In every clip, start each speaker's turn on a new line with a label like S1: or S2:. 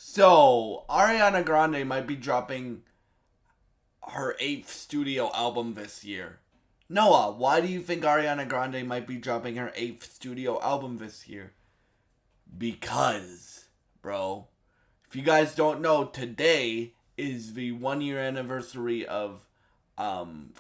S1: So, Ariana Grande might be dropping her eighth studio album this year. Noah, why do you think Ariana Grande might be dropping her eighth studio album this year? Because, bro, if you guys don't know, today is the 1 year anniversary um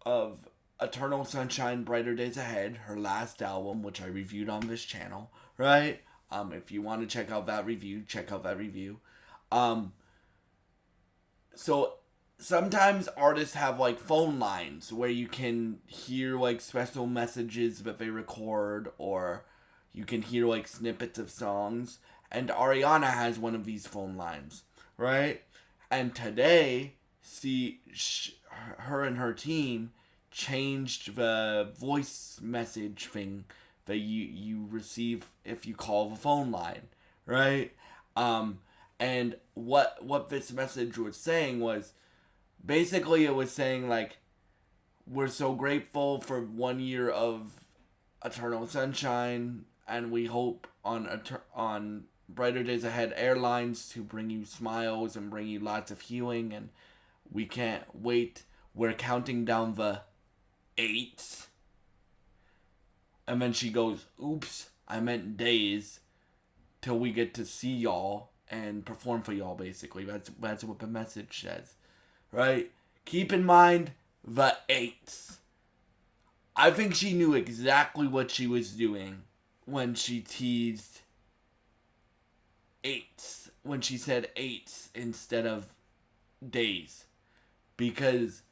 S1: of Eternal Sunshine Brighter Days Ahead, her last album, which I reviewed on this channel, right? If you want to check out that review, check out that review. Um, so sometimes artists have like phone lines where you can hear like special messages that they record, or you can hear like snippets of songs. And Ariana has one of these phone lines, right? And today, her and her team changed the voice message thing that you receive if you call the phone line, right? Um, and what this message was saying was basically it was saying like, we're so grateful for 1 year of Eternal Sunshine, and we hope on Brighter Days Ahead Airlines to bring you smiles and bring you lots of healing, and we can't wait. We're counting down the eights. And then she goes, oops, I meant days, till we get to see y'all and perform for y'all, basically. That's what the message says, right? Keep in mind the eights. I think she knew exactly what she was doing when she teased eights, when she said eights instead of days. Because,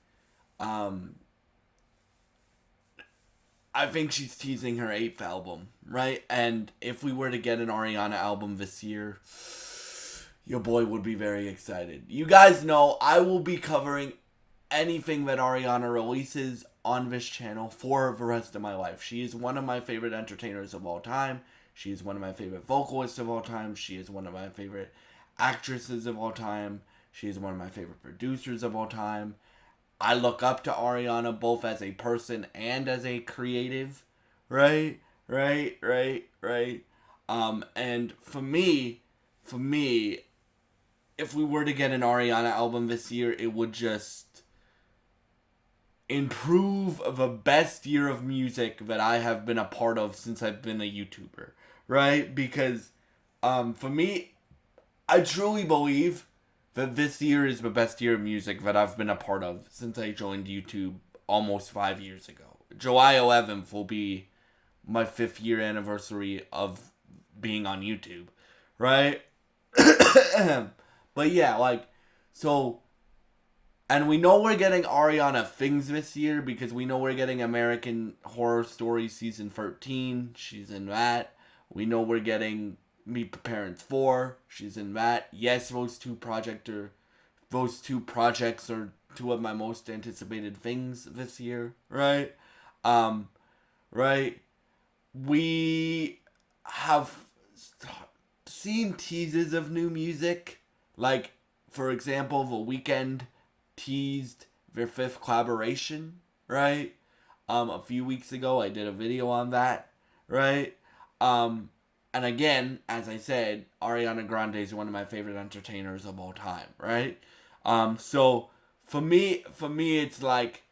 S1: I think she's teasing her eighth album, right? And if we were to get an Ariana album this year, your boy would be very excited. You guys know I will be covering anything that Ariana releases on this channel for the rest of my life. She is one of my favorite entertainers of all time. She is one of my favorite vocalists of all time. She is one of my favorite actresses of all time. She is one of my favorite producers of all time. I look up to Ariana both as a person and as a creative, right? Right. And for me, if we were to get an Ariana album this year, it would just improve the best year of music that I have been a part of since I've been a YouTuber, right? Because, for me, I truly believe that this year is the best year of music that I've been a part of since I joined YouTube almost 5 years ago. July 11th will be my 5th year anniversary of being on YouTube, right? But yeah, like, so, and we know we're getting Ariana things this year because we know we're getting American Horror Story Season 13. She's in that. We know we're getting Meet the Parents 4. She's in that. Yes, those two projects are two of my most anticipated things this year, right? Right? We have seen teases of new music. Like, for example, The Weeknd teased their fifth collaboration, right? A few weeks ago, I did a video on that, right? And again, as I said, Ariana Grande is one of my favorite entertainers of all time, right? So for me, it's like,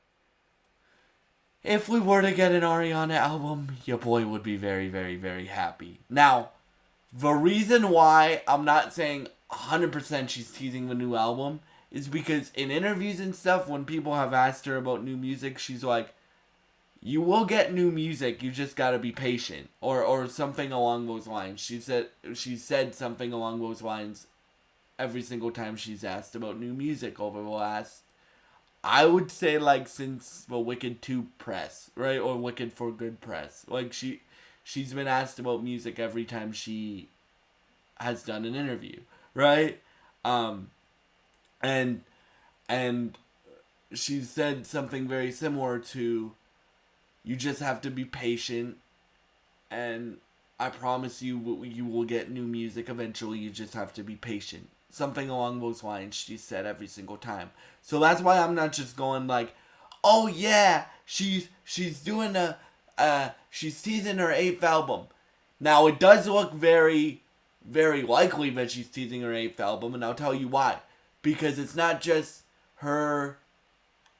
S1: if we were to get an Ariana album, your boy would be very, very, very happy. Now, the reason why I'm not saying 100% she's teasing the new album is because in interviews and stuff, when people have asked her about new music, she's like, you will get new music, you just gotta be patient. Or something along those lines. She said something along those lines every single time she's asked about new music over the last, I would say, like, since the Wicked 2 press, right? Or Wicked for Good press. Like, she's been asked about music every time she has done an interview, right? And she said something very similar to, you just have to be patient, and I promise you, you will get new music eventually. You just have to be patient. Something along those lines she said every single time. So that's why I'm not just going like, oh yeah, she's doing she's teasing her eighth album. Now it does look very, very likely that she's teasing her 8th album, and I'll tell you why. Because it's not just her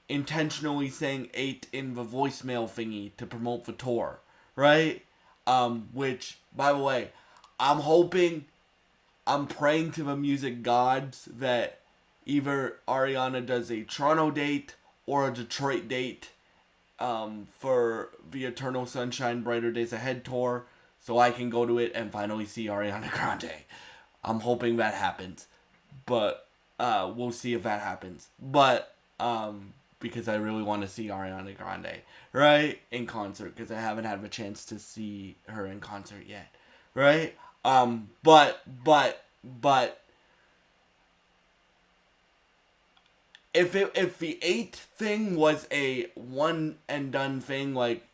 S1: intentionally saying 8 in the voicemail thingy to promote the tour, right? Which, by the way, I'm praying to the music gods that either Ariana does a Toronto date or a Detroit date for the Eternal Sunshine Brighter Days Ahead tour, so I can go to it and finally see Ariana Grande. I'm hoping that happens, but we'll see if that happens. But because I really want to see Ariana Grande, right, in concert, because I haven't had the chance to see her in concert yet, right? But if the 8 thing was a one and done thing, like,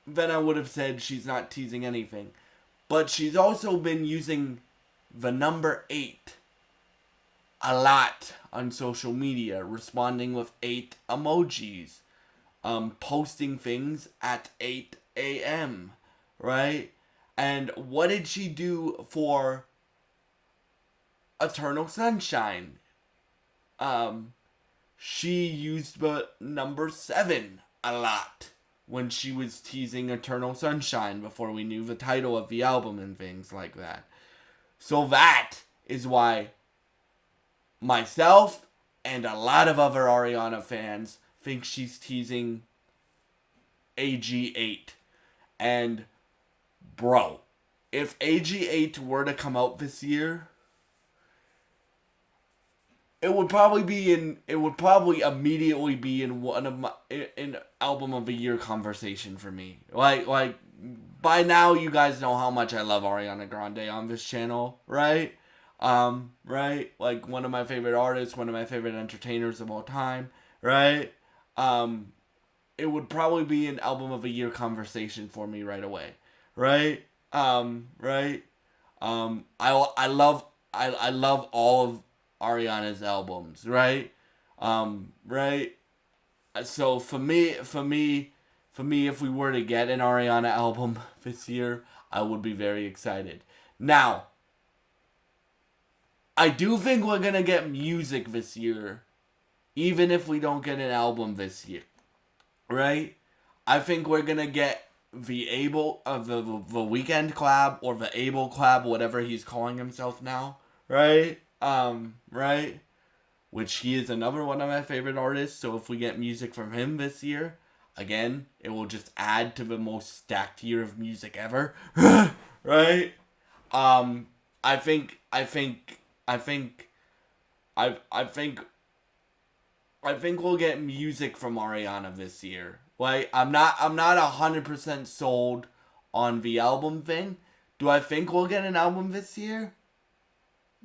S1: then I would have said she's not teasing anything. But she's also been using the number 8 a lot on social media, responding with 8 emojis, posting things at 8 a.m., right? And what did she do for Eternal Sunshine? She used the number 7 a lot when she was teasing Eternal Sunshine before we knew the title of the album and things like that. So that is why myself and a lot of other Ariana fans think she's teasing AG8. And bro, if AG8 were to come out this year, it would probably immediately be in one of my in album of the year conversation for me. Like by now you guys know how much I love Ariana Grande on this channel, right? Right? Like one of my favorite artists, one of my favorite entertainers of all time, right? It would probably be an album of the year conversation for me right away, right? Right? I love all of Ariana's albums, right? Right? So for me, if we were to get an Ariana album this year, I would be very excited. Now, I do think we're gonna get music this year, even if we don't get an album this year, right? I think we're gonna get the the Weekend collab, or the Abel collab, whatever he's calling himself now, right? Right? Which he is another one of my favorite artists, so if we get music from him this year, again, it will just add to the most stacked year of music ever, right? I think we'll get music from Ariana this year. Like, I'm not 100% sold on the album thing. Do I think we'll get an album this year?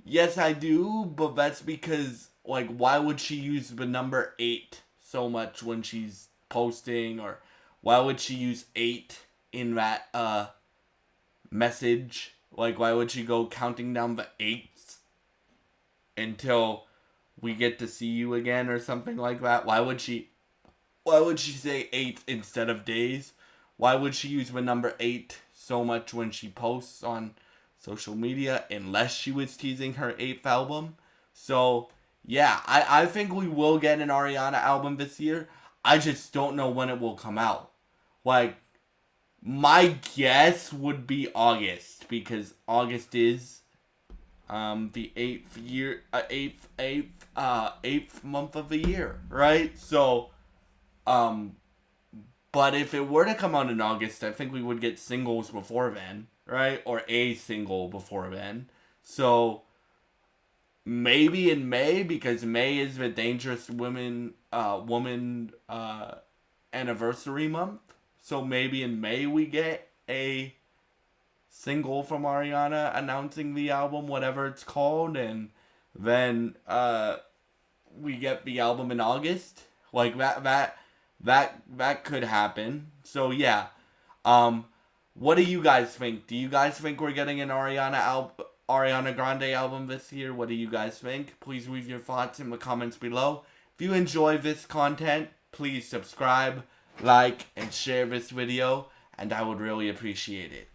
S1: Yes, I do, but that's because, like, why would she use the number 8 so much when she's posting, or why would she use 8 in that message? Like, why would she go counting down the 8s until we get to see you again or something like that? Why would she say 8 instead of days? Why would she use the number 8 so much when she posts on social media, unless she was teasing her 8th album? So yeah, I think we will get an Ariana album this year. I just don't know when it will come out. Like, my guess would be August, because August is the 8th month of the year, right? So but if it were to come out in August, I think we would get singles before then, right? Or a single before then. So maybe in May, because May is the Dangerous Woman anniversary month. So maybe in May we get a single from Ariana announcing the album, whatever it's called, and then we get the album in August. Like that could happen. So yeah. What do you guys think? Do you guys think we're getting an Ariana Grande album this year? What do you guys think? Please leave your thoughts in the comments below. If you enjoy this content, please subscribe, like, and share this video, and I would really appreciate it.